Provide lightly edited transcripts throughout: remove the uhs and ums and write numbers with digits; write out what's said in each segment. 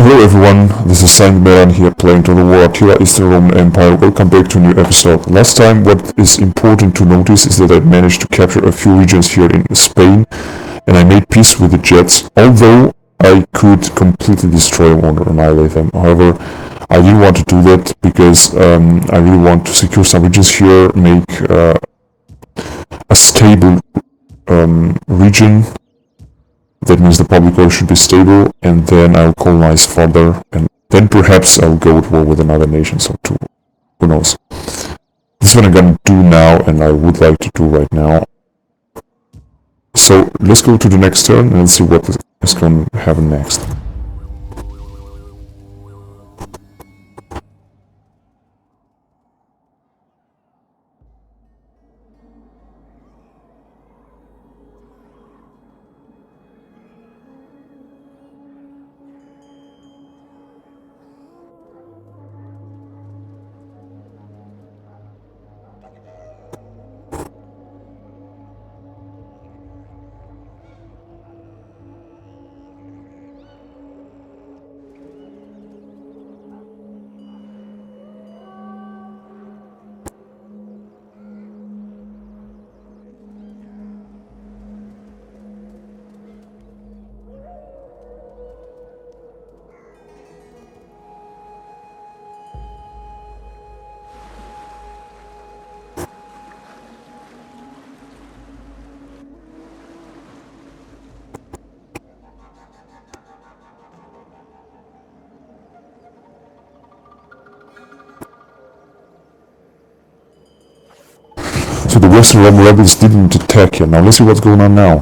Hello everyone, this is Sandman here playing to the war. Attila is the Roman Empire. Welcome back to a new episode. Last time, what is important to notice is that I managed to capture a few regions here in Spain, and I made peace with the Jets, although I could completely destroy them or annihilate them. However, I didn't want to do that because I really want to secure some regions here, make a stable region. That means the public order should be stable, and then I'll colonize further, and then perhaps I'll go to war with another nation, so too. Who knows? This is what I'm gonna do now, and I would like to do right now. So, let's go to the next turn, and let's see what is going to happen next. So the Western Roman rebels didn't attack yet. Now let's see what's going on now.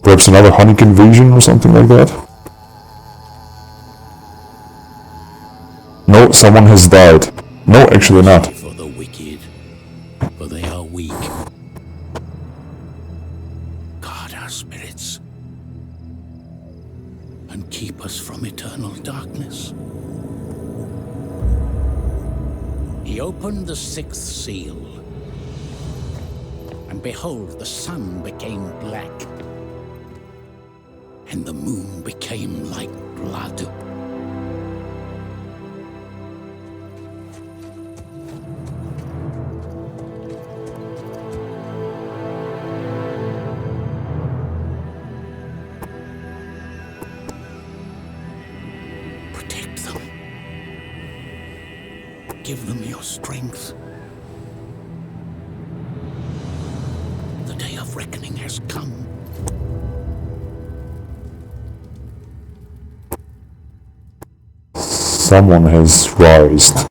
Perhaps another Hunnic invasion or something like that? No, someone has died. No, actually not. For the wicked, for they are weak. Guard our spirits and keep us from eternal darkness. He opened the sixth seal, and behold, the sun became black, and the moon became like blood. Protect them. Give them your strength. The day of reckoning has come. Someone has rised.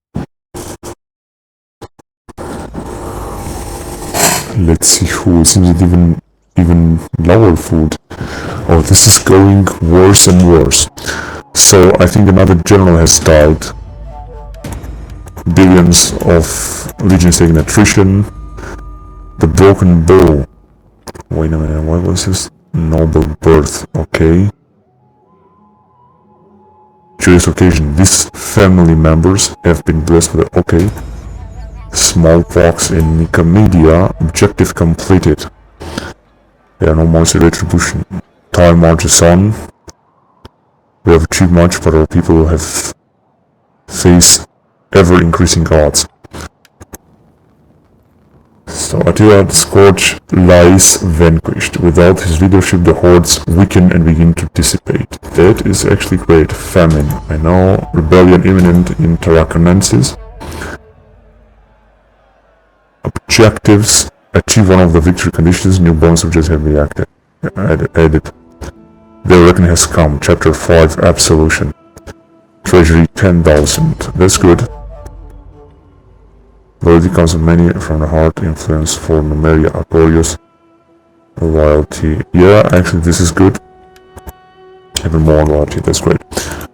Let's see who. Seems it even lower food. Oh, this is going worse and worse. So I think another general has died. Billions of legions taking attrition. The broken bow. Wait a minute, what was this? Noble birth, okay. Joyous occasion. These family members have been blessed with okay. Smallpox in Nicomedia. Objective completed. There are no more retribution. Time marches on. We have achieved much, but our people have faced ever-increasing odds. So Attila, the Scourge, lies vanquished. Without his leadership, the hordes weaken and begin to dissipate. That is actually great. Famine. I know. Rebellion imminent in Tarraconensis. Objectives. Achieve one of the victory conditions. New bonus objectives have been added. The reckoning has come. Chapter 5. Absolution. Treasury 10,000. That's good. Loyalty comes of many from the heart. Influence for Numeria Artorius. Loyalty. Yeah, actually this is good. Even more loyalty, that's great.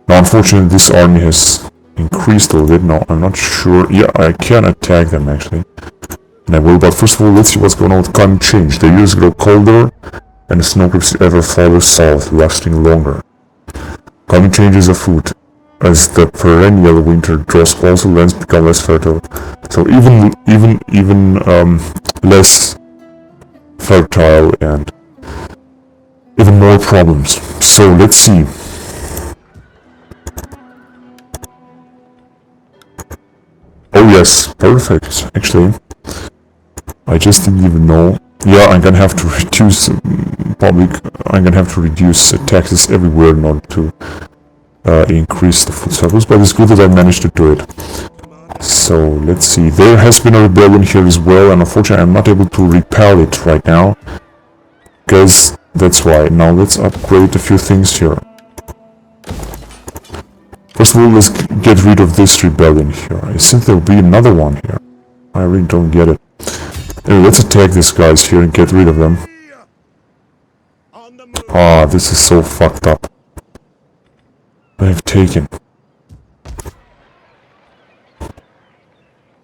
Now unfortunately this army has increased a little bit. Now I'm not sure. Yeah, I can attack them actually. And I will, but first of all let's see what's going on with climate change. The years grow colder and the snow creeps ever farther south, lasting longer. Climate change is afoot. As the perennial winter draws closer, lands become less fertile. So even less fertile and even more problems. So let's see. Yes, perfect. Actually, I just didn't even know. Yeah, I'm gonna have to reduce I'm gonna have to reduce taxes everywhere in order to increase the food surplus, but it's good that I managed to do it. So, let's see. There has been a rebellion here as well, and unfortunately I'm not able to repel it right now. Because that's why. Now let's upgrade a few things here. First of all, let's get rid of this rebellion here. I think there'll be another one here. I really don't get it. Anyway, let's attack these guys here and get rid of them. Ah, this is so fucked up. I've taken.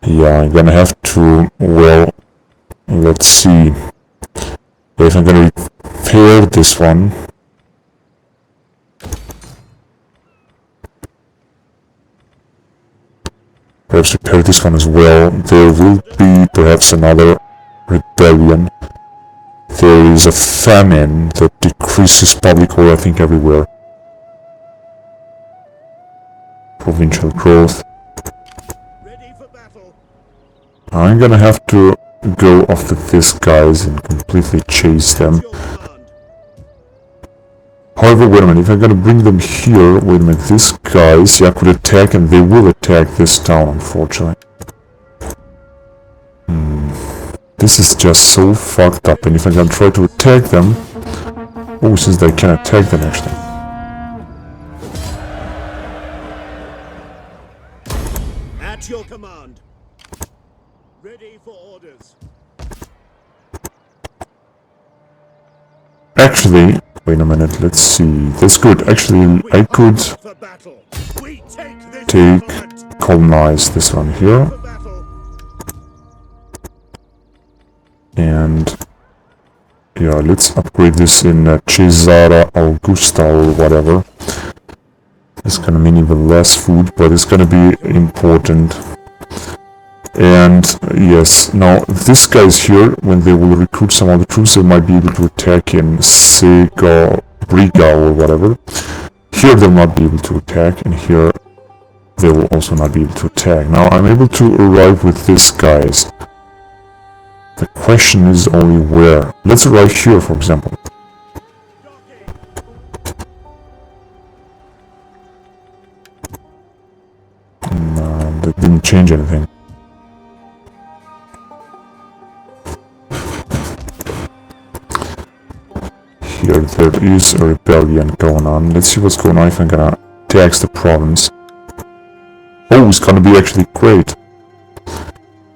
Yeah, I'm gonna have to, well, let's see. If I'm gonna repair this one. Perhaps repair this one as well. There will be perhaps another rebellion. There is a famine that decreases public order, I think, everywhere. Provincial growth. I'm gonna have to go after these guys and completely chase them. However, wait a minute, if I'm gonna bring them here, wait a minute, these guys, yeah, could attack, and they will attack this town, unfortunately. This is just so fucked up, and if I'm gonna try to attack them... Oh, since they can attack them, actually. At your command. Ready for orders. Actually, wait a minute, let's see. That's good. Actually, I could colonize this one here. And yeah, let's upgrade this in Cesara Augusta or whatever. It's gonna mean even less food, but it's gonna be important. And yes, now these guys here, when they will recruit some of the troops, they might be able to attack in Briga or whatever. Here they'll not be able to attack, and here they will also not be able to attack. Now I'm able to arrive with these guys. The question is only where. Let's arrive here, for example. No, that didn't change anything. Here there is a rebellion going on. Let's see what's going on if I'm gonna tax the province. Oh, it's gonna be actually great.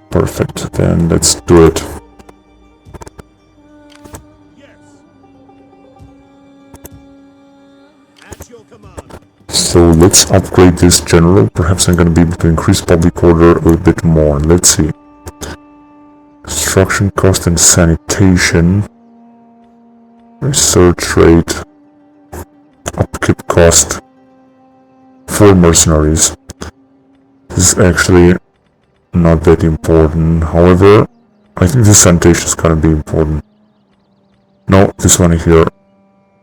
Perfect, then let's do it. So let's upgrade this general. Perhaps I'm gonna be able to increase public order a little bit more. Let's see. Construction cost and sanitation. Research rate. Upkeep cost. For mercenaries. This is actually not that important. However, I think this sanitation is gonna be important. No, this one here.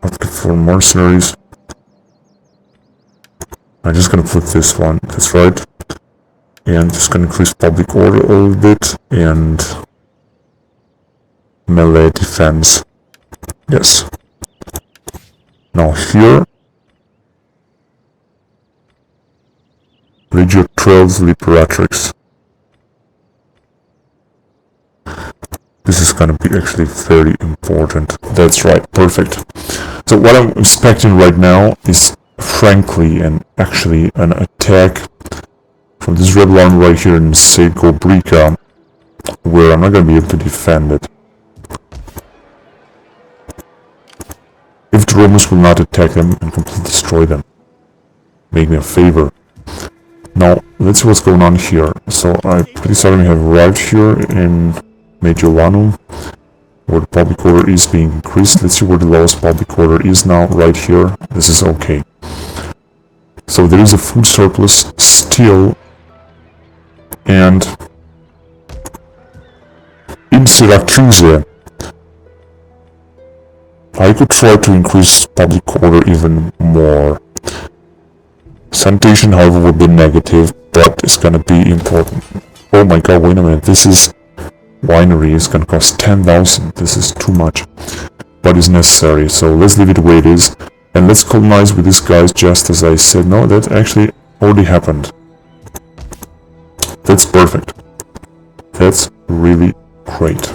Upkeep for mercenaries. I'm just gonna put this one, that's right. And just gonna increase public order a little bit, and melee defense. Yes. Now here, Legio 12 Liberatrix. This is gonna be actually very important. That's right, perfect. So what I'm expecting right now is frankly and actually an attack from this rebel army right here in Jacobeast, where I'm not gonna be able to defend it. If the Romans will not attack them and completely destroy them. Make me a favor. Now, let's see what's going on here. So, I pretty suddenly have arrived here in Mediolanum, where the public order is being increased. Let's see where the lowest public order is now, right here. This is okay. So, there is a food surplus still, and in Syracuse, I could try to increase public order even more. Sanitation, however, would be negative, but it's gonna be important. Oh my god, wait a minute, this is... Winery is gonna cost 10,000, this is too much. But it's necessary, so let's leave it the way it is. And let's colonize with these guys just as I said. No, that actually already happened. That's perfect. That's really great.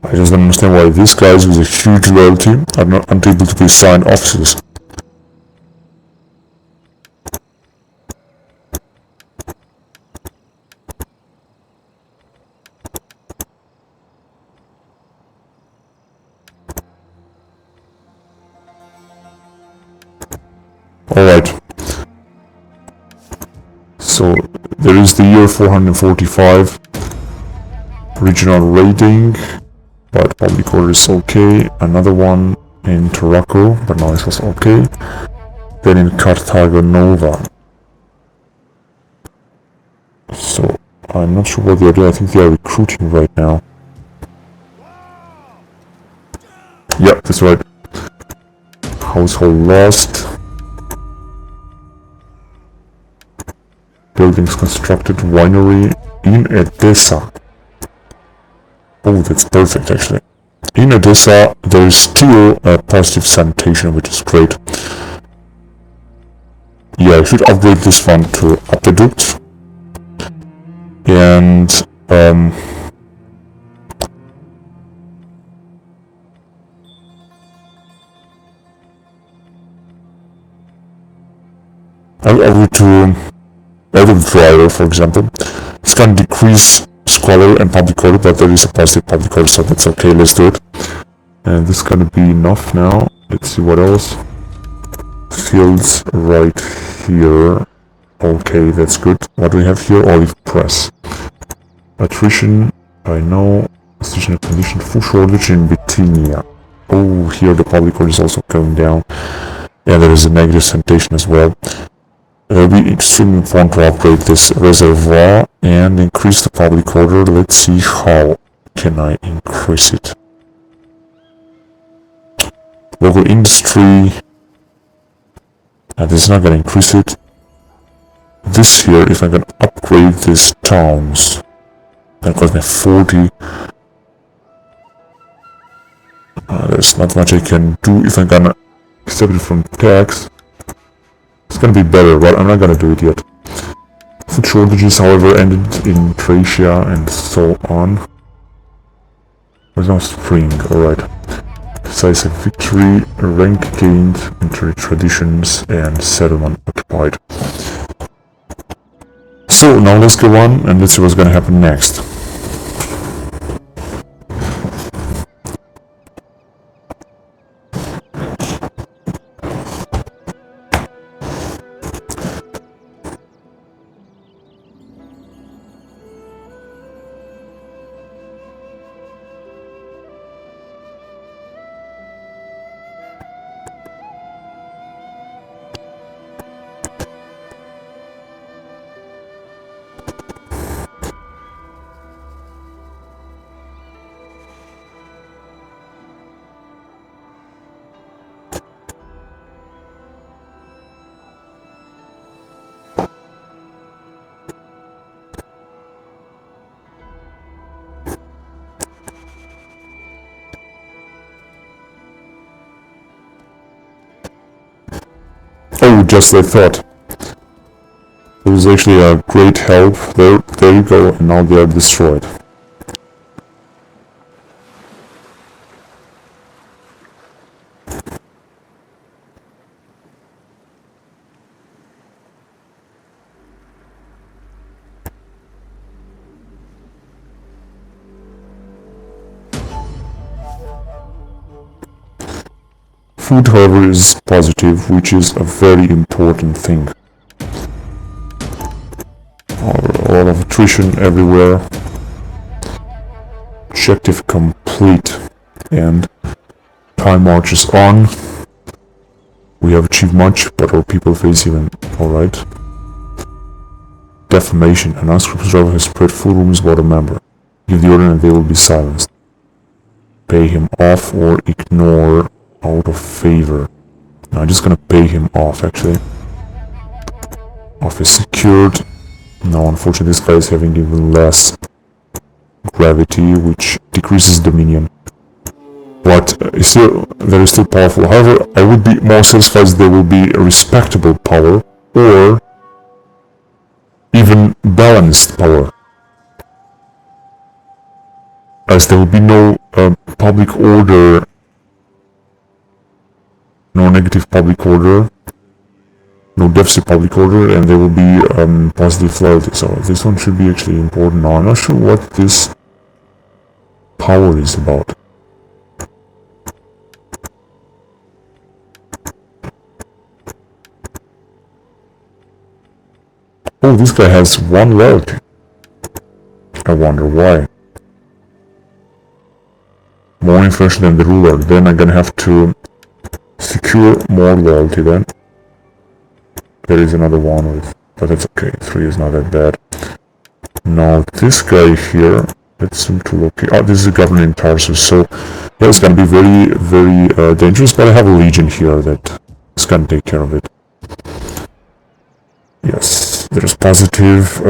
I just don't understand why these guys with a huge loyalty are not unable to be assigned officers. Alright. So, there is the year 445. Regional raiding. But public order is okay. Another one in Tarraco, but now it was okay. Then in Carthago Nova. So, I'm not sure what they are doing. I think they are recruiting right now. Yeah, that's right. Household lost. Buildings constructed. Winery in Edessa. Oh, that's perfect actually. In Edessa, there is still a positive sanitation, which is great. Yeah, I should upgrade this one to aqueduct. And I'll upgrade to Urban Driver, for example. It's gonna decrease squalor and public order, but there is a positive public order, so that's okay, let's do it. And this is gonna be enough now. Let's see what else. Fields right here. Okay, that's good. What do we have here? Olive press. Attrition, I know. Seasonal condition, food shortage in Bithynia. Oh, here the public order is also going down. Yeah, there is a negative sanitation as well. It will be extremely important to upgrade this reservoir and increase the public order. Let's see how can I increase it. Local industry. This is not going to increase it. This here, if I can upgrade these towns, that cost me 40. There's not much I can do if I'm gonna accept it from tax. It's gonna be better, but I'm not gonna do it yet. Food shortages, however, ended in Thracia and so on. There's no spring, alright. Decisive victory, rank gained, military traditions, and settlement occupied. So, now let's go on and let's see what's gonna happen next. Oh, just I thought. It was actually a great help. There you go, and now they are destroyed. Food, however, is positive, which is a very important thing. A lot of attrition everywhere. Objective complete. And time marches on. We have achieved much, but our people face even. Alright. Defamation. An unscrupulous driver has spread full rumors about a member. Give the order and they will be silenced. Pay him off or ignore out of favor. No, I'm just gonna pay him off, actually. Office secured. No, unfortunately this guy is having even less gravity, which decreases dominion. But they're still powerful. However, I would be more satisfied if there will be a respectable power, or even balanced power. As there will be no public order, no negative public order, no deficit public order, and there will be positive loyalty. So this one should be actually important. Now I'm not sure what this power is about. Oh, this guy has one loyalty. I wonder why. More influential than the ruler. Then I'm gonna have to secure more loyalty then. There is another one with, but that's okay. 3 is not that bad. Now this guy here, let's seem to locate. Oh, this is a governor in Tarsus, so yeah, it's gonna be very, very dangerous. But I have a legion here that is gonna take care of it. Yes, there's positive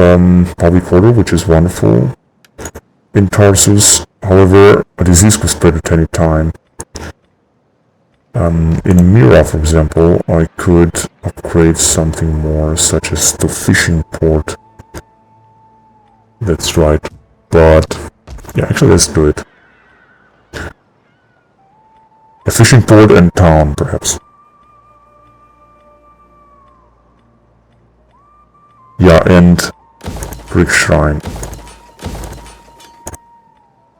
public order, which is wonderful in Tarsus. However, a disease could spread at any time. In Mira, for example, I could upgrade something more, such as the fishing port. That's right. But, yeah, actually, let's do it. A fishing port and town, perhaps. Yeah, and Brick Shrine.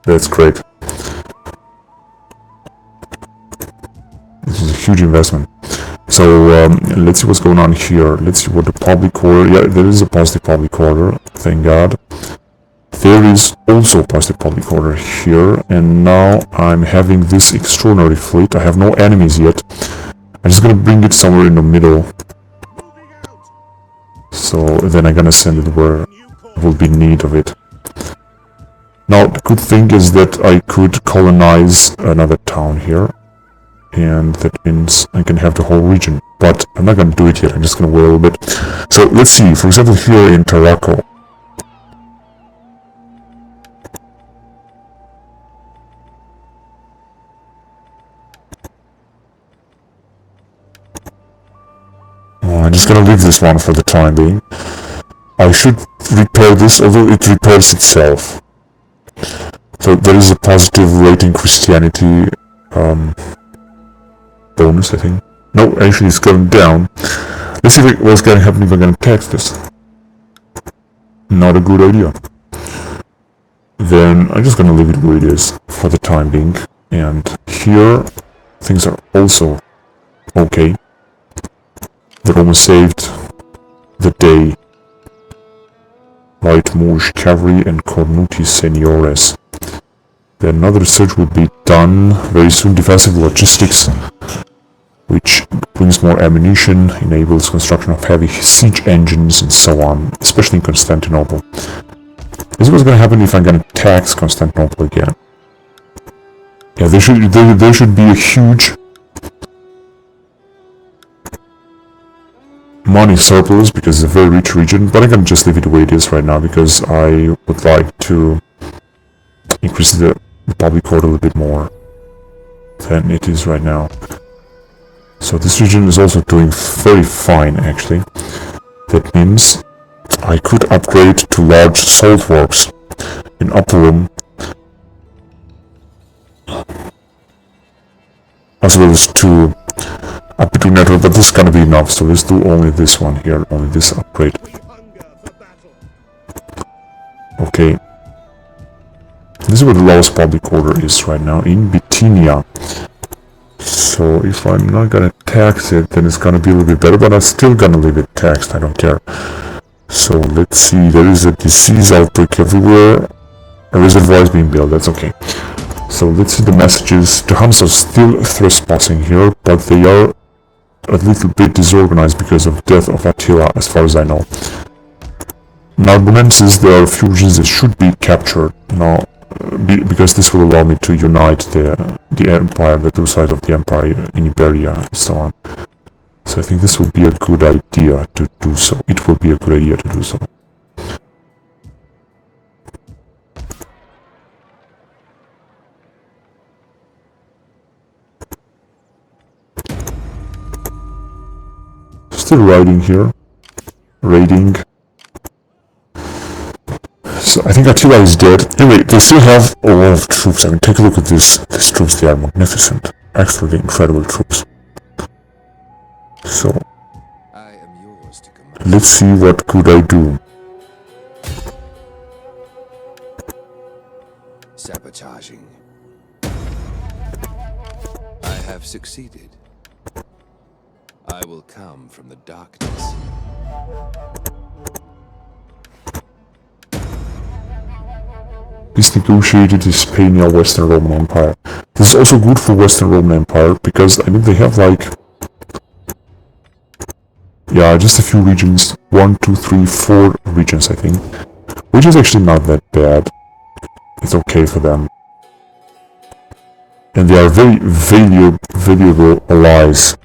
That's great. This is a huge investment. So let's see what's going on here. Let's see what the public order. Yeah, there is a positive public order. Thank God. There is also a positive public order here, and now I'm having this extraordinary fleet. I have no enemies yet. I'm just gonna bring it somewhere in the middle. So then I'm gonna send it where will be need of it. Now the good thing is that I could colonize another town here. And that means I can have the whole region. But I'm not going to do it yet, I'm just going to wait a little bit. So let's see, for example here in Tarraco. Oh, I'm just going to leave this one for the time being. I should repair this, although it repairs itself. So there is a positive rating Christianity bonus, I think. No, actually it's going down. Let's see what's going to happen if I'm going to tax this. Not a good idea. Then I'm just going to leave it where it is for the time being. And here, things are also okay. The Romans saved the day. Light Moorish Cavalry and Cornuti Seniores. Then another research will be done very soon. Defensive logistics, which brings more ammunition, enables construction of heavy siege engines, and so on, especially in Constantinople. This is what's going to happen if I'm going to tax Constantinople again. Yeah, there should be a huge money surplus, because it's a very rich region, but I'm going to just leave it the way it is right now, because I would like to increase the public order a little bit more than it is right now. So this region is also doing very fine, actually. That means I could upgrade to large salt works in Upperum, as well as to Apitu network, but this is gonna be enough, so let's do only this one here, only this upgrade. Okay. This is where the lowest public order is right now, in Bithynia. So if I'm not gonna tax it, then it's gonna be a little bit better, but I'm still gonna leave it taxed, I don't care. So let's see, there is a disease outbreak everywhere. A reservoir is being built, that's okay. So let's see the messages. The Huns are still trespassing here, but they are a little bit disorganized because of the death of Attila, as far as I know. Now, Bonensis, there are a few regions that should be captured now, because this will allow me to unite the empire, the two sides of the empire in Iberia and so on. So I think this would be a good idea to do so. It will be a good idea to do so. Still riding here. Raiding. So I think Attila is dead. Anyway, they still have a lot of troops. I mean, take a look at these troops. They are magnificent. Absolutely incredible troops. So, let's see what could I do. Sabotaging. I have succeeded. I will come from the darkness. This negotiated Hispania, Western Roman Empire. This is also good for Western Roman Empire because I mean they have like, yeah, just a few regions. 1, 2, 3, 4 regions I think, which is actually not that bad. It's okay for them, and they are very valuable allies.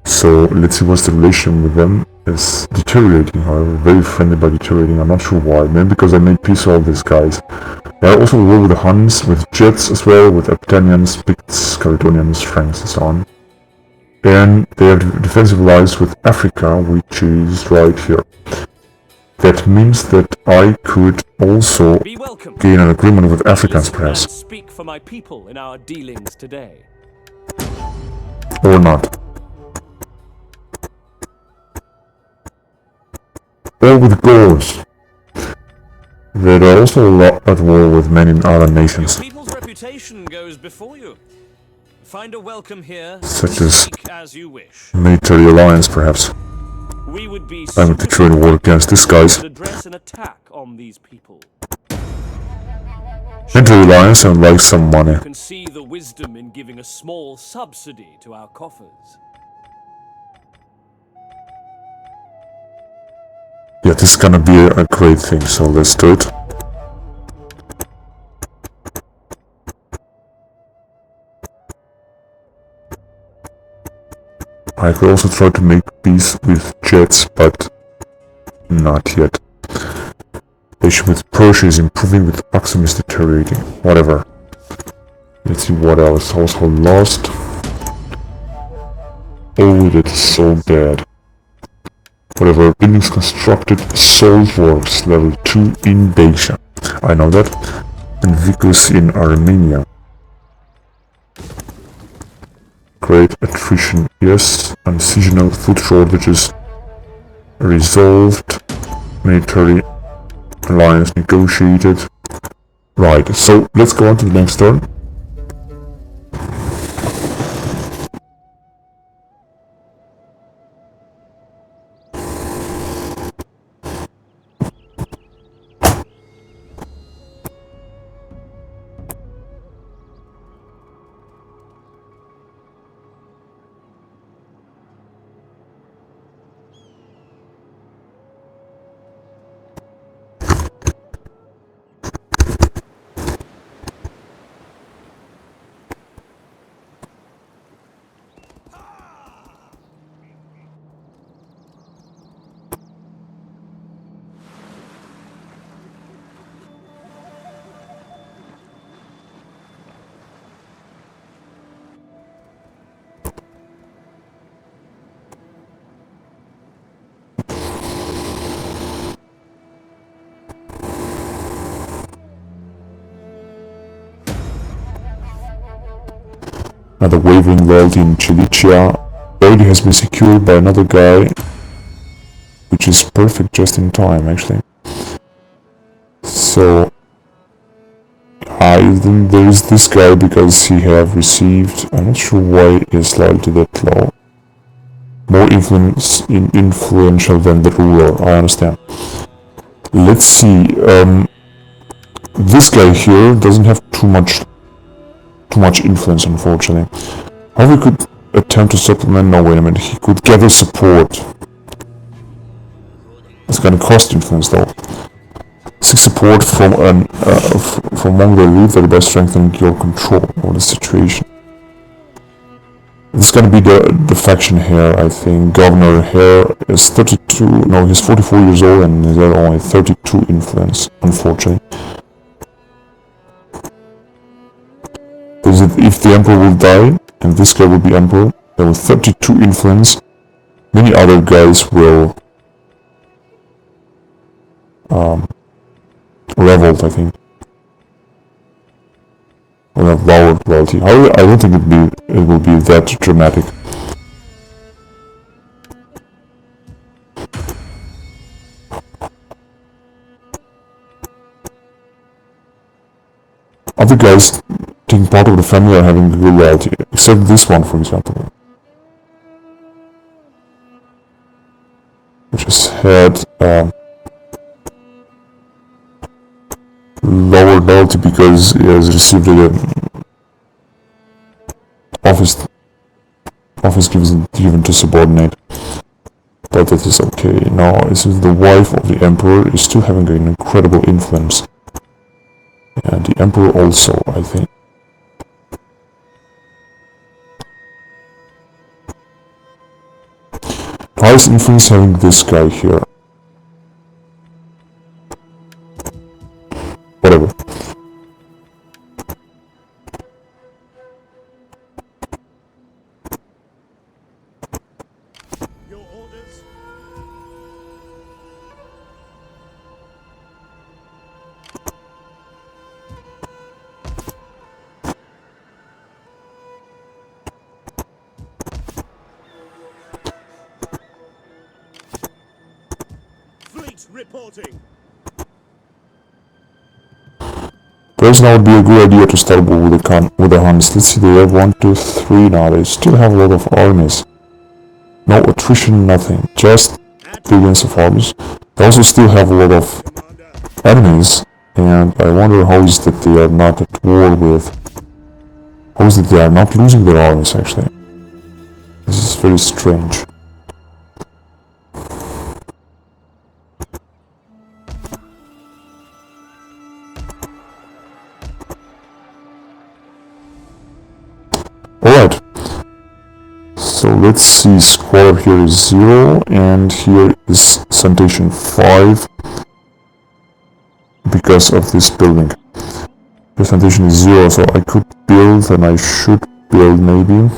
So let's see what's the relation with them. It's deteriorating, however, very friendly but deteriorating. I'm not sure why. Maybe because I made peace with all these guys. They are also war with the Huns, with Jets as well, with Aptenians, Picts, Caledonians, Franks, and so on. And they have defensive allies with Africa, which is right here. That means that I could also gain an agreement with Africans, perhaps. Speak for my people in our dealings today. Or not. Or with Gauls. That are also at war with many other nations. Your people's reputation goes before you. Find a welcome here, such as you wish. military alliance, perhaps. We would be I would declare war against these guys. address an attack on these people. Military alliance and like some money. You can see the wisdom in giving a small subsidy to our coffers. Yeah, this is gonna be a great thing, so let's do it. I could also try to make peace with Jets, but not yet. Relation with Persia is improving, with Aksum is deteriorating. Whatever. Let's see what else. Household lost. Oh, that's so bad. Whatever. Buildings constructed. Salt works. Level 2 in Dacia. I know that. And Vicus in Armenia. Great attrition, yes. And seasonal food shortages resolved. Military alliance negotiated. Right, so let's go on to the next turn. Another wavering loyalty in Cilicia already has been secured by another guy, which is perfect just in time, actually. So, then there is this guy because he have received, I'm not sure why his loyalty that low. More influential than the ruler, I understand. Let's see, this guy here doesn't have too much influence, unfortunately. How we could attempt to supplement? No, wait a minute, he could gather support. It's gonna cost influence though. Seek support from among the elite, thereby strengthening your control over the situation. It's gonna be the faction here, I think. Governor here is 32, no, he's 44 years old and he's got only 32 influence, unfortunately. If the emperor will die, and this guy will be emperor, there will 32 influence. Many other guys will revolt, I think. Will have lowered loyalty. However, I don't think it will be that dramatic. Other guys taking part of the family are having good loyalty, except this one, for example, which has had lower loyalty because he has received an office given to subordinate. But that is okay. Now, this is the wife of the emperor is still having an incredible influence. And the emperor also, I think. Highest influence having this guy here. Whatever. Your orders? Fleet reporting. Perhaps now would be a good idea to start with the Huns. Let's see, they have 1, 2, 3 now. They still have a lot of armies. No attrition, nothing. Just billions of armies. They also still have a lot of enemies. And I wonder how is that they are not at war with... How is it they are not losing their armies, actually? This is very strange. Alright, so let's see, squalor here is 0, and here is sanitation 5, because of this building. The sanitation is 0, so I could build, and I should build maybe.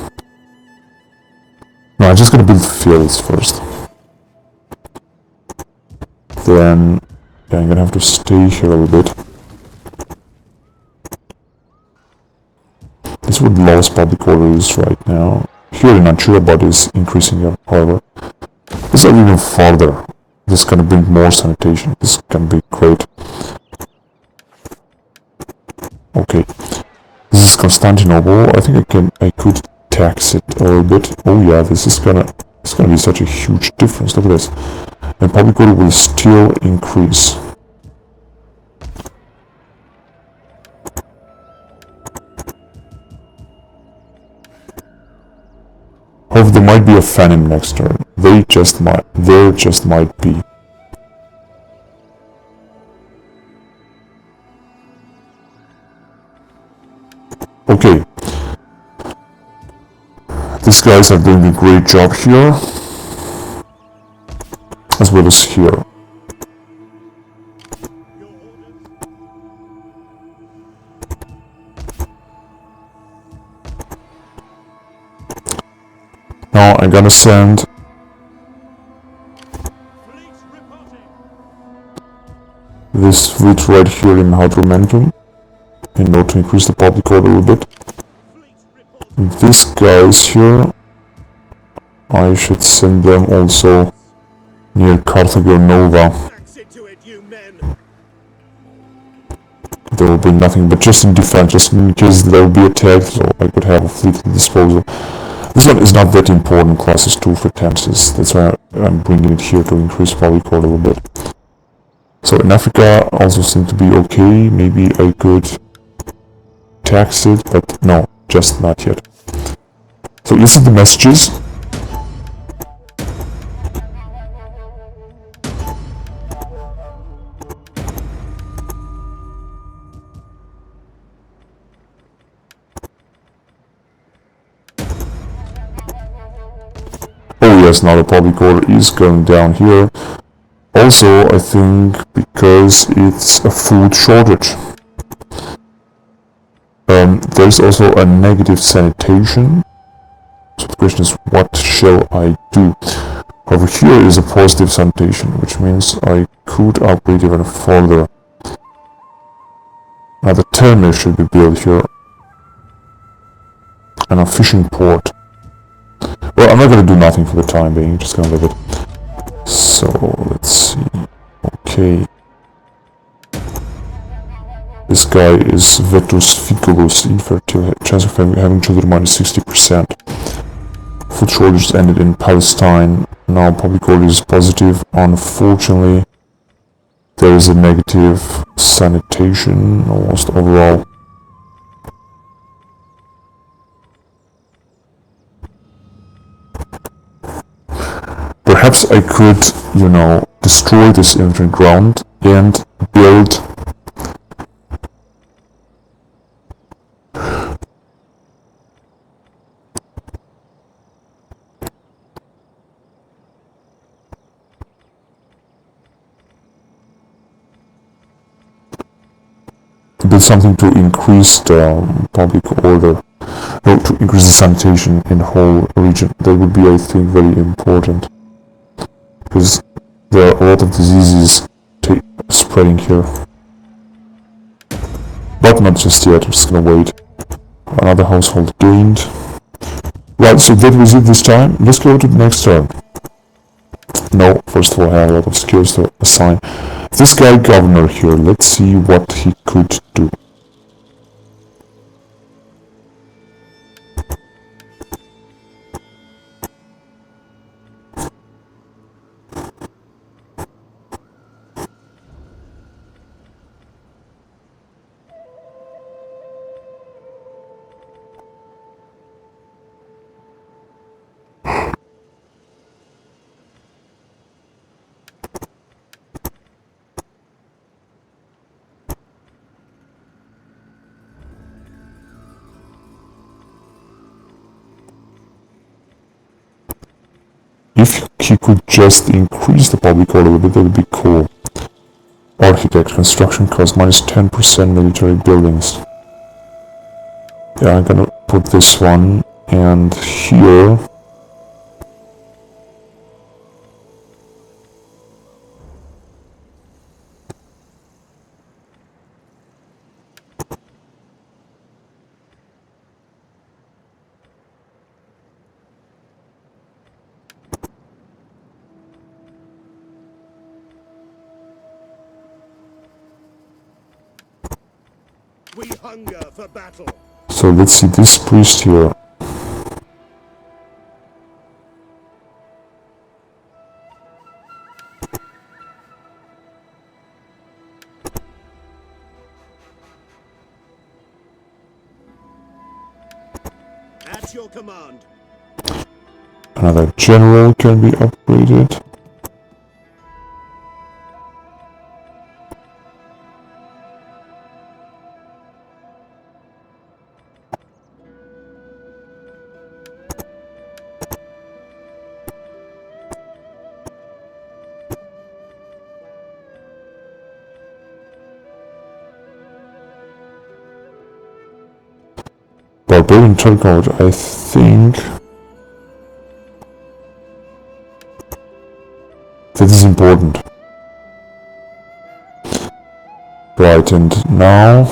No, I'm just gonna build fields first. Then, yeah, I'm gonna have to stay here a little bit. This would lowest public order is right now. Here in Attila, but is increasing, however. This is even farther. This is gonna bring more sanitation. This is gonna be great. Okay. This is Constantinople. I think I could tax it a little bit. Oh yeah, it's gonna be such a huge difference. Look at this. And public order will still increase. However, there might be a famine next turn. There just might be. Okay. These guys are doing a great job here. As well as here. Now I'm gonna send this fleet right here in Hadromentum in order to increase the public order a little bit. And these guys here, I should send them also near Carthago Nova. they will bring nothing, but just in defense, just in case they will be attacked, so I could have a fleet at disposal. This one is not that important, classes 2 frequencies, that's why I'm bringing it here to increase public order a little bit. So in Africa also seem to be okay, maybe I could tax it, but no, just not yet. So listen to the messages. Oh yes, now the public order is going down here. Also, I think because it's a food shortage. There's also a negative sanitation. So the question is, what shall I do? Over here is a positive sanitation, which means I could upgrade even further. Now the terminal should be built here. And a fishing port. Well, I'm not gonna do nothing for the time being, just gonna leave it. So, let's see. Okay. This guy is Vetus Ficulus, infertile, chance of having children minus 60%. Food shortage ended in Palestine. Now public order is positive. Unfortunately, there is a negative sanitation almost overall. Perhaps I could, destroy this infantry ground and build something to increase the public order, no, to increase the sanitation in the whole region. That would be, I think, very important, because there are a lot of diseases spreading here. But not just yet, I'm just gonna wait. Another household gained. Right, so that was it this time. Let's go to the next turn. No, first of all, I have a lot of skills to assign. This guy governor here, let's see what he could do. If he could just increase the public order a little bit, that would be cool. Architect, construction cost minus 10% military buildings. Yeah, I'm gonna put this one, and here... We hunger for battle. So let's see this priest here. At your command. Another general can be upgraded. Barbarian Turkout, I think that is important. Right, and now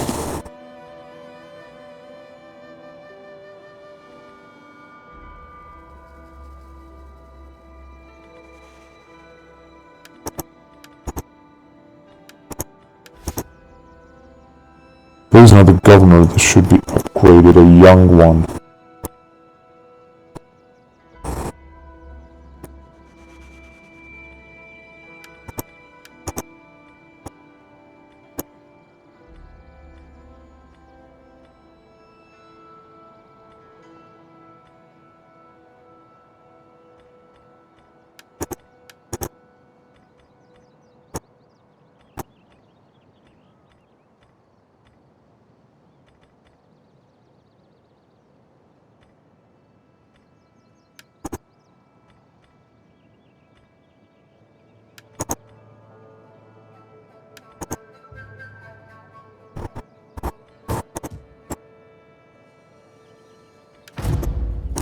There's another governor that should be upgraded, a young one.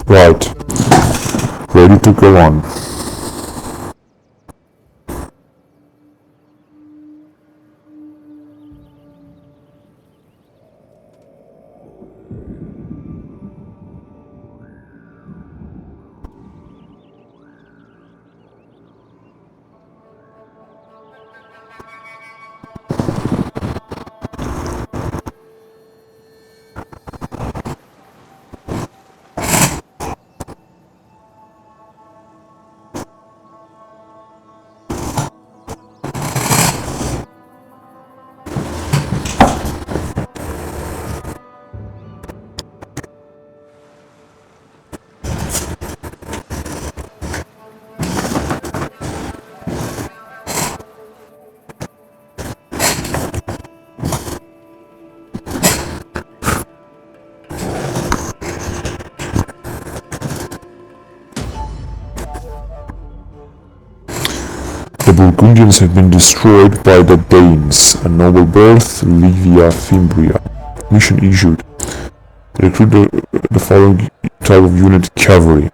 Right. Ready to go on. The Burgundians have been destroyed by the Danes. A noble birth, Livia Fimbria. Mission issued. Recruit the following type of unit: cavalry.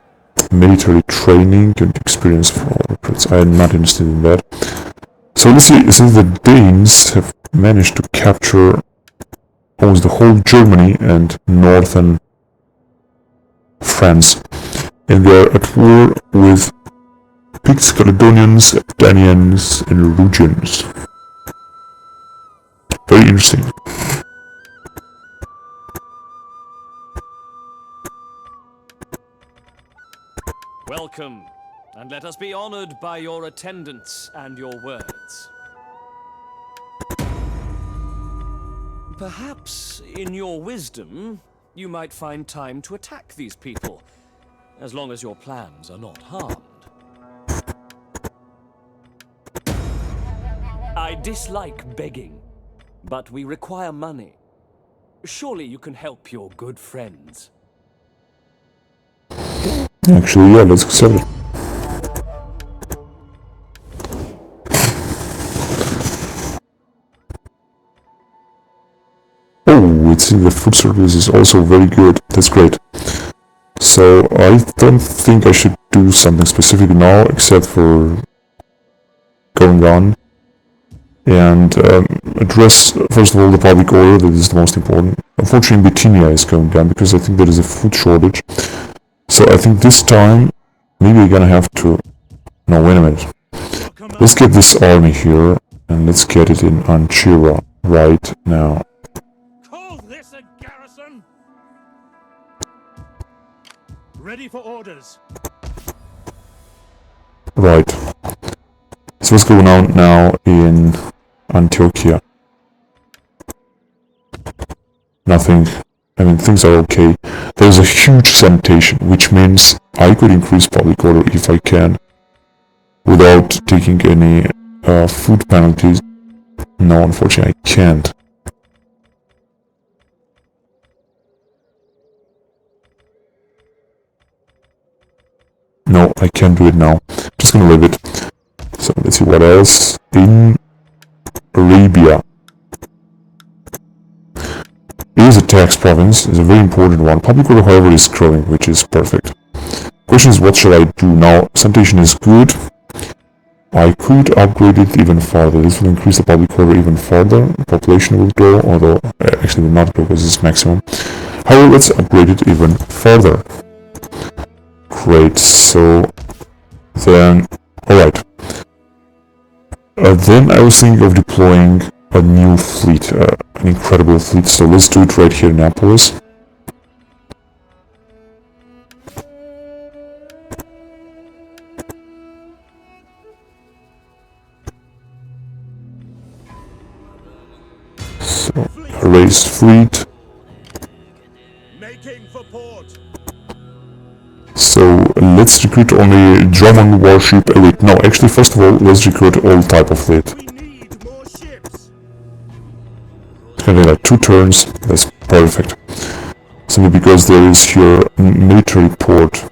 Military training and experience for all recruits. I am not interested in that. So let's see, since the Danes have managed to capture almost the whole Germany and northern France, and they are at war with Picts, Caledonians, Danians, and Rugians. Very interesting. Welcome, and let us be honored by your attendance and your words. Perhaps, in your wisdom, you might find time to attack these people, as long as your plans are not harmed. I dislike begging, but we require money. Surely you can help your good friends. Actually, yeah, let's accept it. Oh, it's in the food service is also very good. That's great. So I don't think I should do something specific now, except for going on and address first of all the public order. That is the most important. Unfortunately, Bithynia is going down because I think there is a food shortage. So I think this time maybe we're gonna have to. No, wait a minute. Let's get this army here and let's get it in Anchira right now. Call this a garrison? Ready for orders. Right. So what's going on now in Antiochia? Nothing. I mean, things are okay. There's a huge sanitation, which means I could increase public order if I can, without taking any food penalties. No, unfortunately I can't. No, I can't do it now. Just gonna leave it. So let's see what else. In Arabia. It is a tax province, it's a very important one. Public order, however, is growing, which is perfect. Question is, what should I do now? Sanitation is good. I could upgrade it even further. This will increase the public order even further. Population will grow, although actually will not grow because it's maximum. However, let's upgrade it even further. Great, so then, alright. Then I was thinking of deploying a new fleet, an incredible fleet. So let's do it right here in Annapolis. So, raised fleet. Making for port. So let's recruit only German warship elite. No, actually, first of all, let's recruit all type of fleet. We need more ships. It's gonna be like 2 turns. That's perfect. Simply because there is here a military port.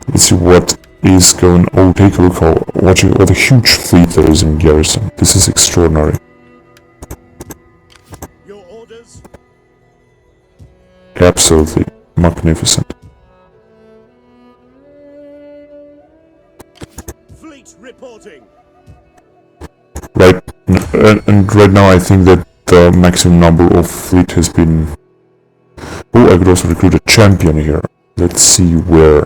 Let's see what is going. Oh, take a look how what a huge fleet there is in garrison. This is extraordinary. Your orders. Absolutely magnificent. Fleet reporting. Right, and right now I think that the maximum number of fleet has been... Oh, I could also recruit a champion here. Let's see where.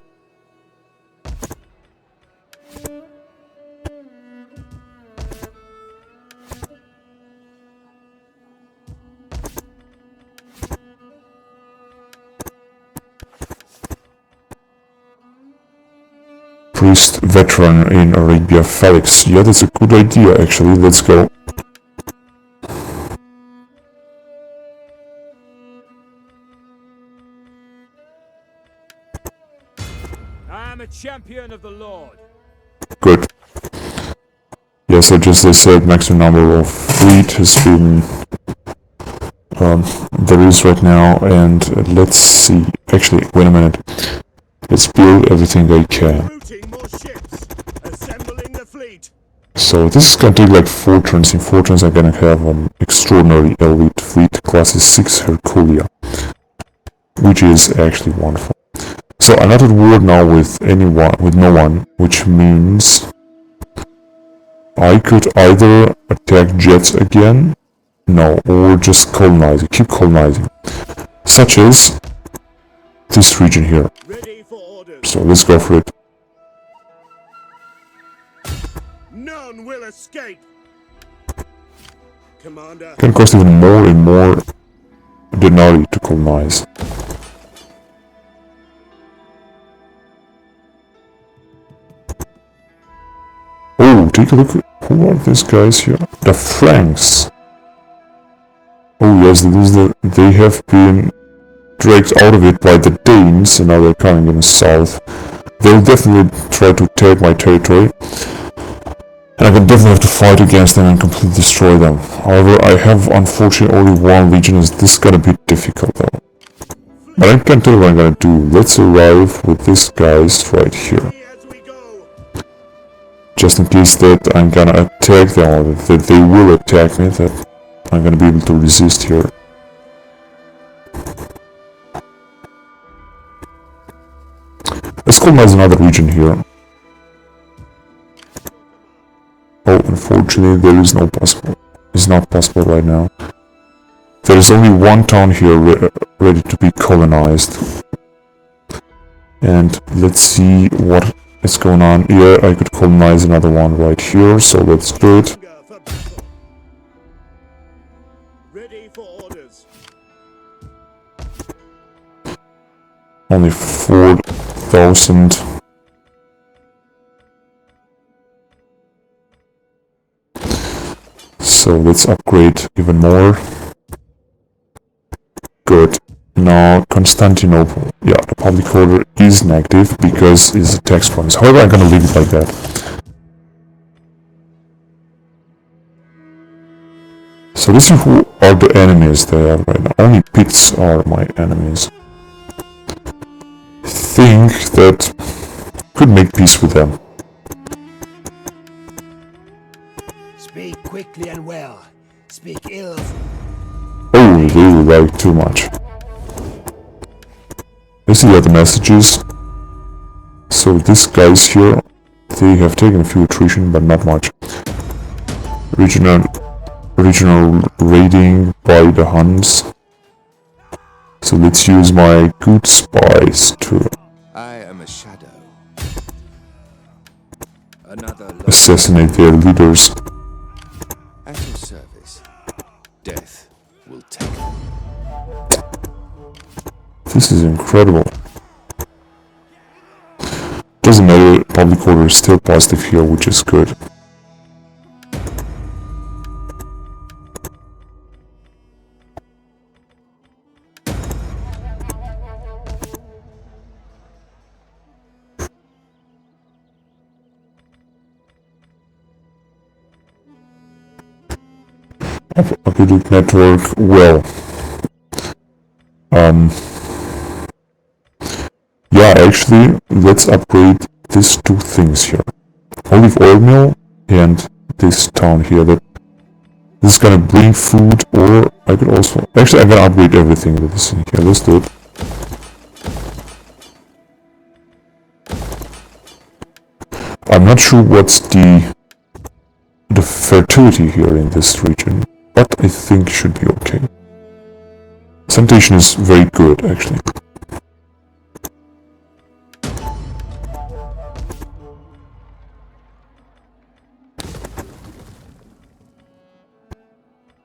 Priest veteran in Arabia, Felix. Yeah, that's a good idea actually. Let's go. I am a champion of the Lord. Good. Yeah, so just as I said, maximum number of fleet has been... there is right now, and let's see. Actually, wait a minute. Let's build everything I can. Recruiting more ships. Assembling the fleet. So this is gonna take like 4 turns. In 4 turns I'm gonna have an extraordinary elite fleet, classes 6 Herculia, which is actually wonderful. So I'm not at war now with anyone, with no one, which means I could either attack jets again, no, or just colonize, keep colonizing, such as this region here. Ready for orders. So let's go for it. None will escape. Commander. Can cost even more and more denarii to colonize. Oh, take a look. Who are these guys here? The Franks. Oh yes, they have been dragged out of it by the Danes, and now they're coming in the south. They'll definitely try to take my territory, and I will definitely have to fight against them and completely destroy them. However, I have unfortunately only 1 legion, and this is gonna be difficult though. But I can tell you what I'm gonna do. Let's arrive with these guys right here. As we go. Just in case that I'm gonna attack them, or that they will attack me, that I'm gonna be able to resist here. Let's colonize another region here. Oh, unfortunately, there is no possible. It's not possible right now. There is only 1 town here ready to be colonized. And let's see what is going on here. I could colonize another one right here, so let's do it. Ready for orders. Only 4,000. So let's upgrade even more. Good. Now Constantinople. Yeah, the public order is negative because it's a tax province. However, I'm gonna leave it like that. So let's see who are the enemies that I have right now. Only Pits are my enemies. I think that could make peace with them. Speak quickly and well. Speak ill. Oh, they like too much. Let's see what the messages. So these guys here, they have taken a few attrition, but not much. Regional raiding by the Huns. So let's use my good spies to I am a shadow. Another assassinate their leaders. at your service. This is incredible. Doesn't matter, public order is still positive here, which is good. Aqueduct network, well. Yeah, actually, let's upgrade these two things here. Olive oil mill and this town here. That this is gonna bring food, or I could also... Actually, I'm gonna upgrade everything that is in here. Let's do it. I'm not sure what's the fertility here in this region, but I think it should be okay. Sanitation is very good, actually.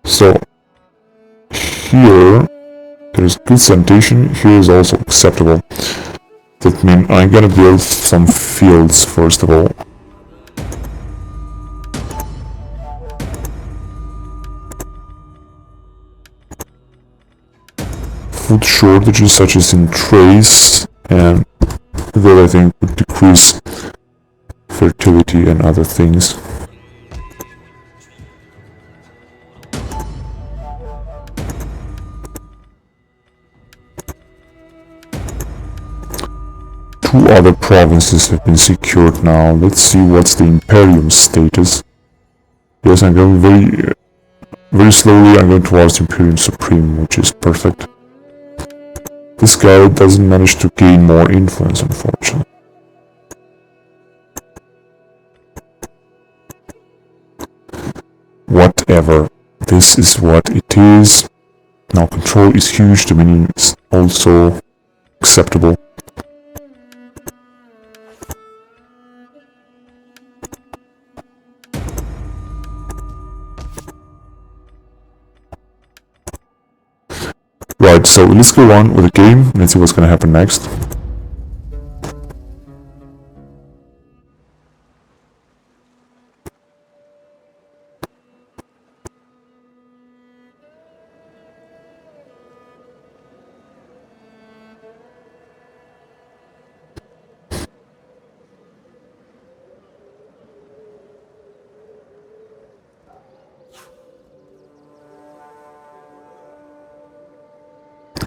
So, here, there's good sanitation, here is also acceptable. That means I'm gonna build some fields, first of all. Food shortages, such as in trays, and that I think would decrease fertility and other things. Two other provinces have been secured now. Let's see what's the Imperium status. Yes, I'm going very slowly. I'm going towards Imperium Supreme, which is perfect. This guy doesn't manage to gain more influence, unfortunately. Whatever. This is what it is. Now control is huge. Dominion is also acceptable. Right, so let's go on with the game. Let's see what's gonna happen next.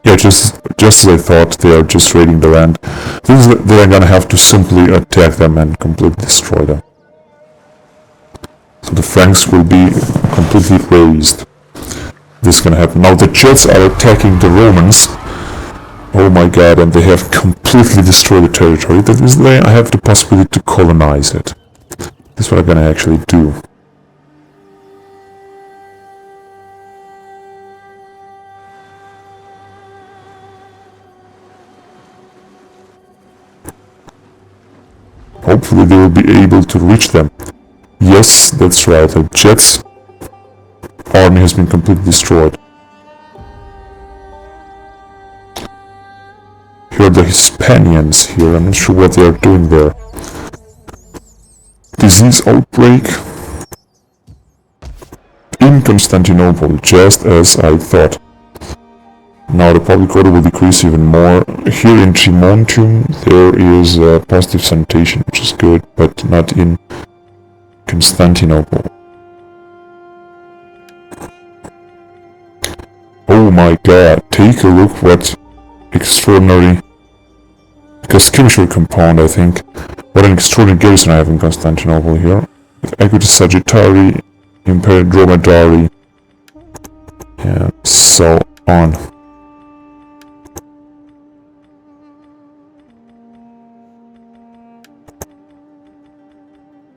Yeah, just as I thought, they are just raiding the land. They're gonna have to simply attack them and completely destroy them. So the Franks will be completely razed. This is gonna happen. Now the Jets are attacking the Romans. Oh my god, and they have completely destroyed the territory. That is, I have the possibility to colonize it. That's what I'm gonna actually do. Hopefully they will be able to reach them. Yes, that's right, the Jets' army has been completely destroyed. Here are the Hispanians here, I'm not sure what they are doing there. Disease outbreak in Constantinople, just as I thought. Now the public order will decrease even more. Here in Trimontium there is positive sanitation, which is good, but not in Constantinople. Oh my god, take a look what extraordinary... skirmisher compound, I think. What an extraordinary garrison I have in Constantinople here. With Equitus Sagittari, Imperial Dromedary, and so on.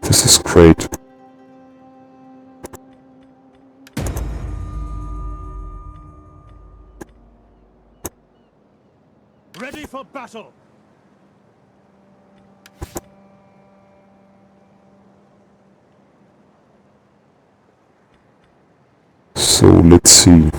This is great. Ready for battle! So let's see.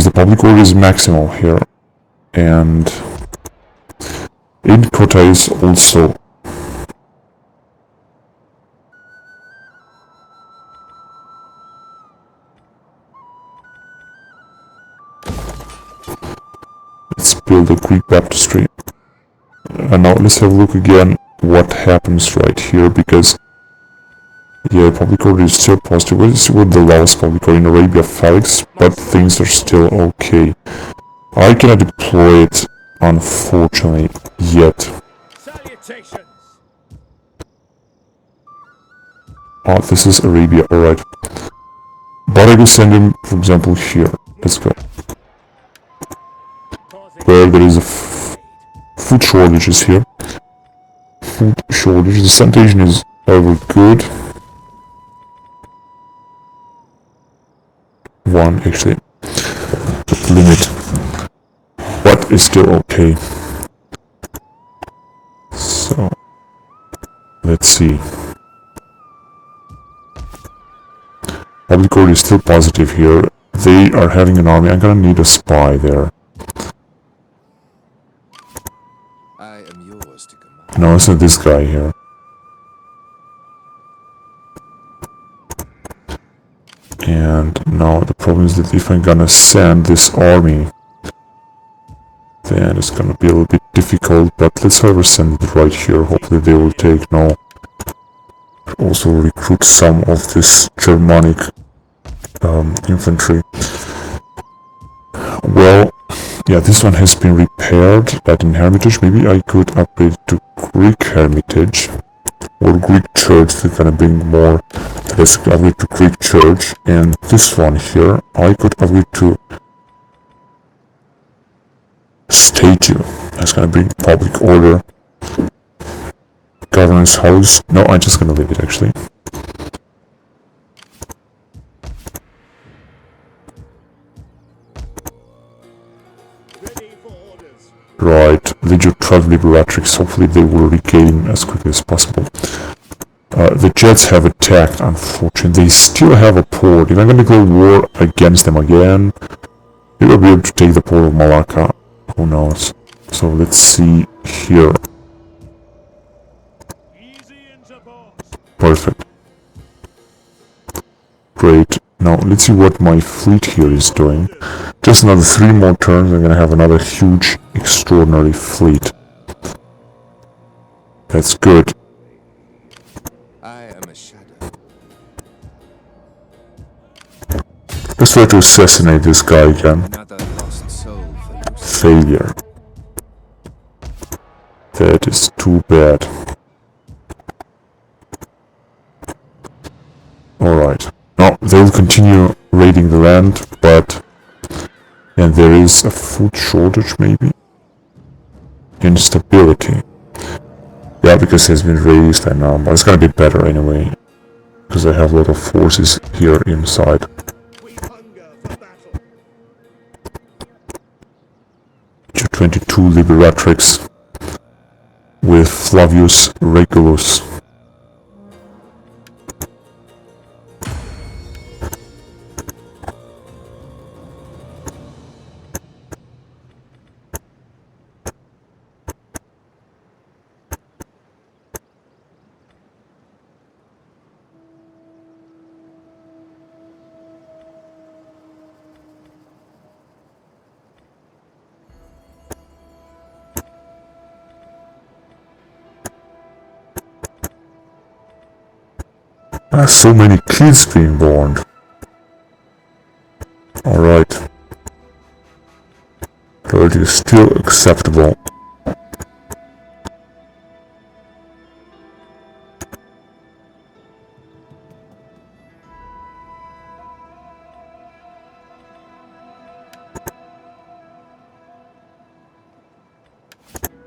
because the public order is maximal here, and in Kotais also. Let's build a Greek baptistry. And now let's have a look again what happens right here, because yeah, public order is still positive. Let's see what the last public order in Arabia Felix, but things are still okay. I cannot deploy it, unfortunately, yet. Salutations. Oh, this is Arabia, alright. But I will send him, for example, here. Let's go. Where there is a food shortages here. Food shortage. The sanitation is ever good. One, actually. The limit. But it's still okay. So, let's see. Public order is still positive here. They are having an army. I'm gonna need a spy there. I am yours to command. No, it's not this guy here. And now the problem is that if I'm gonna send this army, then it's gonna be a little bit difficult, but let's however send it right here. Hopefully they will take. No. Also recruit some of this Germanic infantry. Well, yeah, this one has been repaired. Latin Hermitage. Maybe I could upgrade to Greek Hermitage or Greek Church. They're gonna bring more. Let's upgrade to Greek Church. And this one here, I could upgrade to Statue. That's gonna bring public order. Governor's house. No, I'm just gonna leave it actually. Right, Legio 12 Liberatrix, hopefully they will regain as quickly as possible. The Jets have attacked, unfortunately. They still have a port. If I'm going to declare war against them again, we will be able to take the port of Malacca. Who knows? So let's see here. Perfect. Great. Now let's see what my fleet here is doing. Just another 3 more turns, I'm gonna have another huge, extraordinary fleet. That's good. I am a shadow. Let's try to assassinate this guy again. Another lost soul for you. Failure. That is too bad. Alright. Now, they will continue raiding the land, but... And there is a food shortage, maybe? Instability. Yeah, because it has been raised, I know, but it's gonna be better anyway. Because I have a lot of forces here inside. 22 Liberatrix with Flavius Regulus. So many kids being born. Alright. 30 is still acceptable.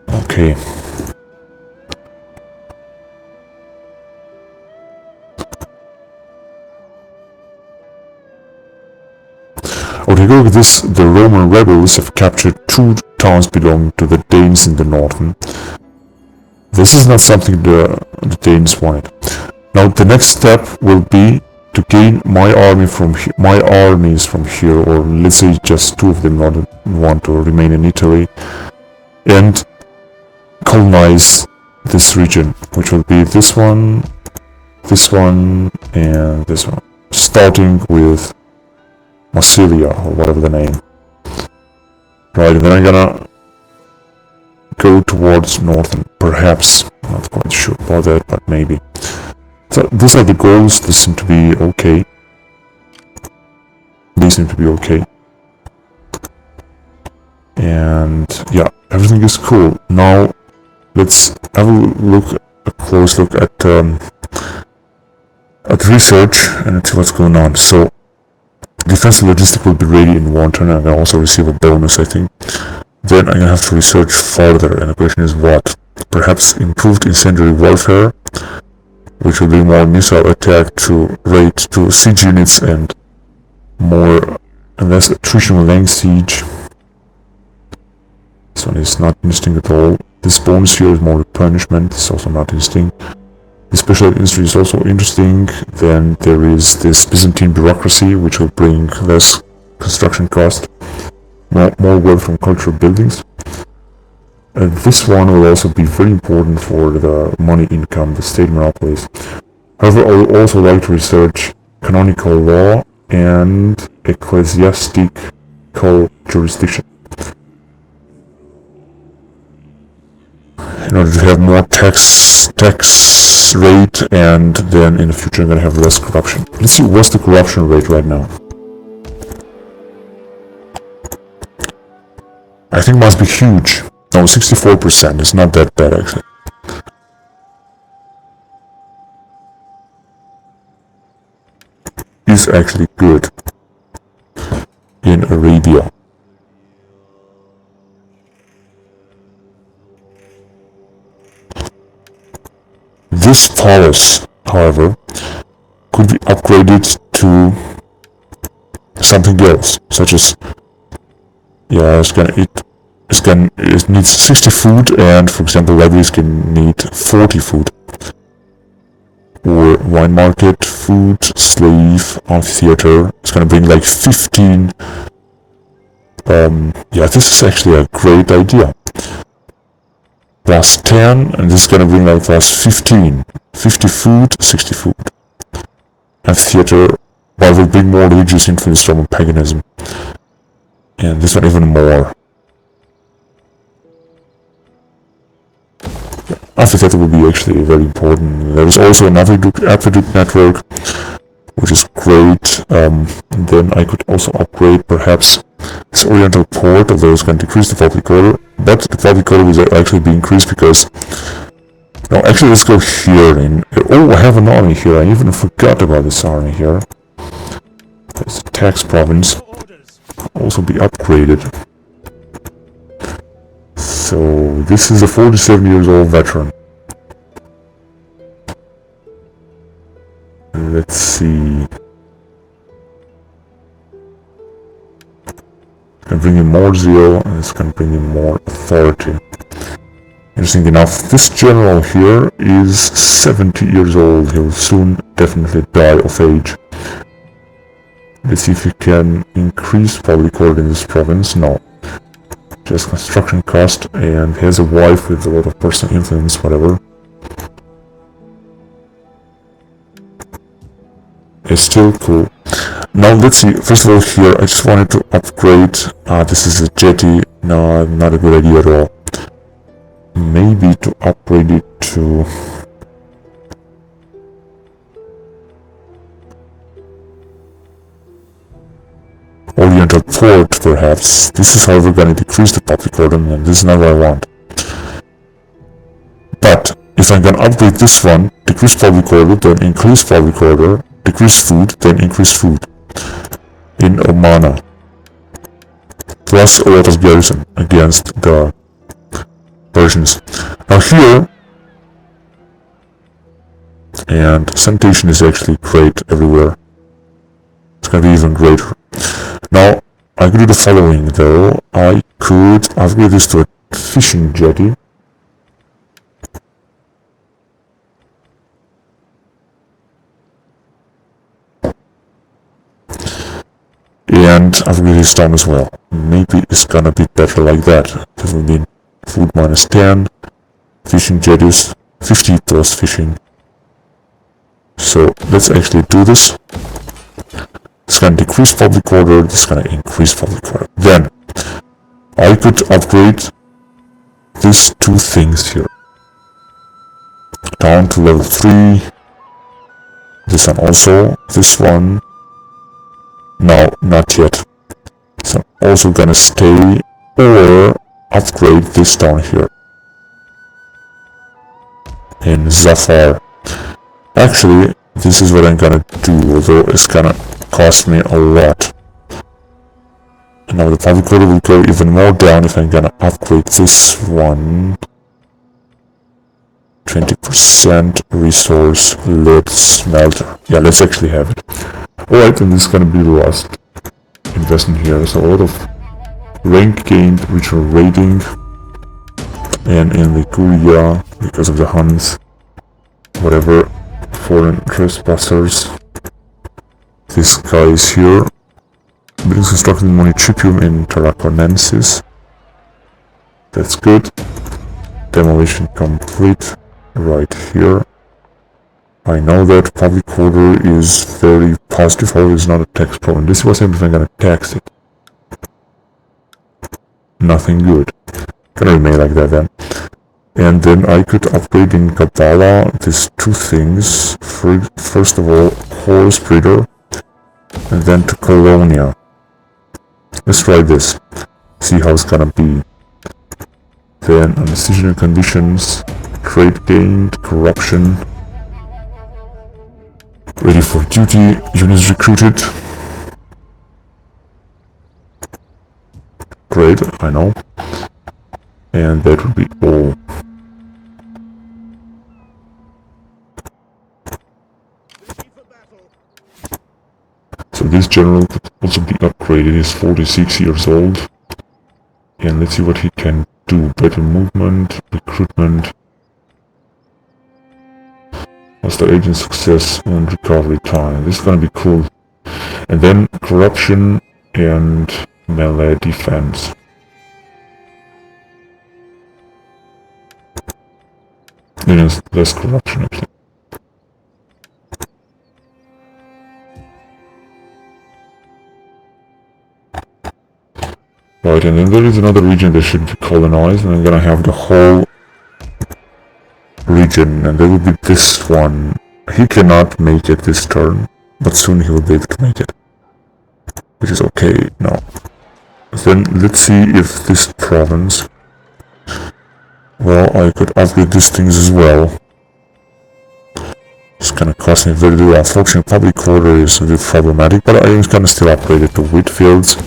Okay. Okay, look at this. The Roman rebels have captured 2 towns belonging to the Danes in the northern. This is not something the Danes wanted. Now the next step will be to gain my armies from here, or let's say just 2 of them want to remain in Italy, and colonize this region, which will be this one, and this one, starting with Massilia, or whatever the name. Right, and then I'm gonna go towards northern, perhaps. Not quite sure about that, but maybe. So these are the goals. They seem to be okay. And yeah, everything is cool. Now let's have a close look at research and see what's going on. So defensive logistic will be ready in 1 turn, and I also receive a bonus, I think. Then I'm gonna have to research further, and the question is what? Perhaps improved incendiary warfare, which will be more missile attack to rate to siege units and more and less attritional length siege. This one is not interesting at all. This bonus here is more replenishment. It's also not interesting. The special industry is also interesting. Then there is this Byzantine bureaucracy, which will bring less construction cost, more wealth from cultural buildings. This one will also be very important for the money income, the state monopolies. However, I would also like to research canonical law and ecclesiastical jurisdiction, in order to have more tax rate, and then in the future I'm gonna have less corruption. Let's see, what's the corruption rate right now? I think it must be huge. No, 64%. It's not that bad, actually. It's actually good in Arabia. This palace, however, could be upgraded to something else, such as, yeah, it needs 60 food, and for example, libraries can need 40 food. Or wine market, food, slave, amphitheater. It's gonna bring like 15. Yeah, this is actually a great idea. Plus 10, and this is gonna bring like plus 15. 50 food, 60 food. Amphitheater, but will bring more religious influence from paganism. And this one even more. Amphitheater will be actually very important. There is also an aqueduct network, which is great. Then I could also upgrade perhaps this Oriental port, although it's going to decrease the public order. But the public order will actually be increased because... No, actually let's go here. Oh, I have an army here. I even forgot about this army here. There's a tax province. Could also be upgraded. So this is a 47 years old veteran. Let's see. It's gonna bring in more zeal, and it's gonna bring in more authority. Interesting enough, this general here is 70 years old. He will soon definitely die of age. Let's see if we can increase public order in this province. No. Just construction cost, and he has a wife with a lot of personal influence, whatever. It's still cool. Now let's see, first of all here, I just wanted to upgrade, this is a jetty. No, not a good idea at all. Maybe to upgrade it to... Oriental port, perhaps. This is however going to decrease the public order, and this is not what I want. But if I'm going to upgrade this one, decrease public order, then increase public order, decrease food, then increase food in Omana. Plus a lot of garrison against the Persians. Now here, and sanitation is actually great everywhere. It's going to be even greater. Now, I could do the following though. I could upgrade this to a fishing jetty. and upgrade his town as well. Maybe it's gonna be better like that. That will mean food minus 10, fishing jetties, 50 plus fishing. So let's actually do this. It's gonna decrease public order, this is gonna increase public order. Then I could upgrade these two things here. Down to level 3. This one also. This one. No, not yet. So I'm also gonna stay or upgrade this down here. In Zafar. Actually, this is what I'm gonna do, although it's gonna cost me a lot. And now the public order will go even more down if I'm gonna upgrade this one. 20% resource lead smelter. Yeah, let's actually have it. Alright, and this is gonna be the last investment here. So a lot of rank gained, regional raiding, and in Liguria, because of the Huns, whatever, foreign trespassers. This guy is here. Buildings constructed in Municipium in Tarraconensis. That's good. Demolition complete. Right here. I know that public order is very positive, however it's not a tax problem. This was if I'm gonna tax it. Nothing good. Gonna remain like that then. And then I could upgrade in Kabbalah these two things. First of all, horse breeder, and then to Colonia. Let's try this. See how it's gonna be. Then on decisional conditions, trade gained, corruption. Ready for duty, units recruited. Great, I know. And that would be all. So this general could also be upgraded. He's 46 years old. And let's see what he can do. Better movement, recruitment. Master agent success and recovery time. This is gonna be cool. And then corruption and melee defense. Then less corruption actually. Right, and then there is another region that should be colonized, and I'm gonna have the whole region, and there will be this one. He cannot make it this turn, but soon he will be able to make it. Which is okay now. Then let's see if this province... Well, I could upgrade these things as well. It's gonna cost me very little. Unfortunately, public order is a bit problematic, but I am gonna still upgrade it to wheat fields.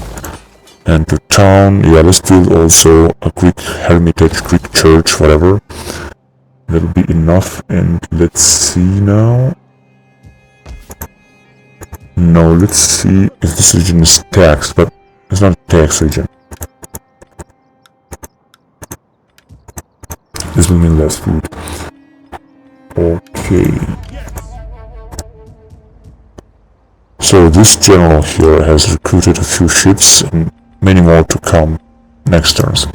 And to town, yeah, let's build also a Greek hermitage, Greek church, whatever. That'll be enough, and let's see now. No, let's see if this region is taxed, but it's not a tax region. This will mean less food. Okay. So this general here has recruited a few ships, and many more to come next turns.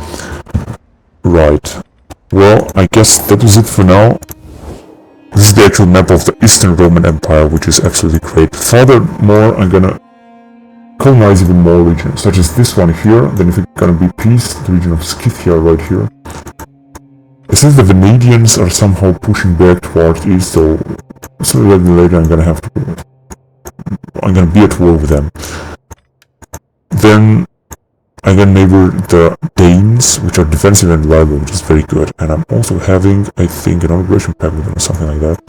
Right. Well, I guess that is it for now. This is the actual map of the Eastern Roman Empire, which is absolutely great. Furthermore, I'm gonna colonize even more regions, such as this one here. Then if it's gonna be peace, the region of Scythia right here. Since the Venetians are somehow pushing back towards east, so sooner or later I'm gonna be at war with them. Then I'm gonna neighbor the Danes, which are defensive and reliable, which is very good. And I'm also having, I think, an immigration pact with them or something like that.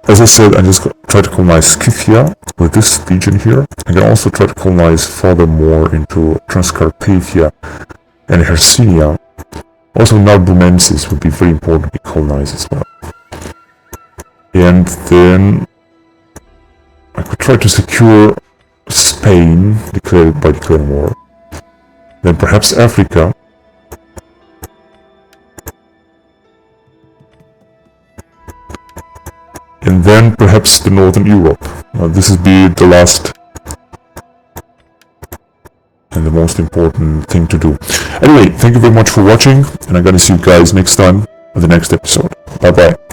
As I said, I just try to colonize Scythia with this region here. I can also try to colonize furthermore into Transcarpathia and Hercynia. Also Narbonensis would be very important to be colonized as well. And then I could try to secure Spain by declaring war. Then perhaps Africa. And then perhaps the Northern Europe. This would be the last and the most important thing to do. Anyway, thank you very much for watching, and I'm gonna see you guys next time on the next episode. Bye bye.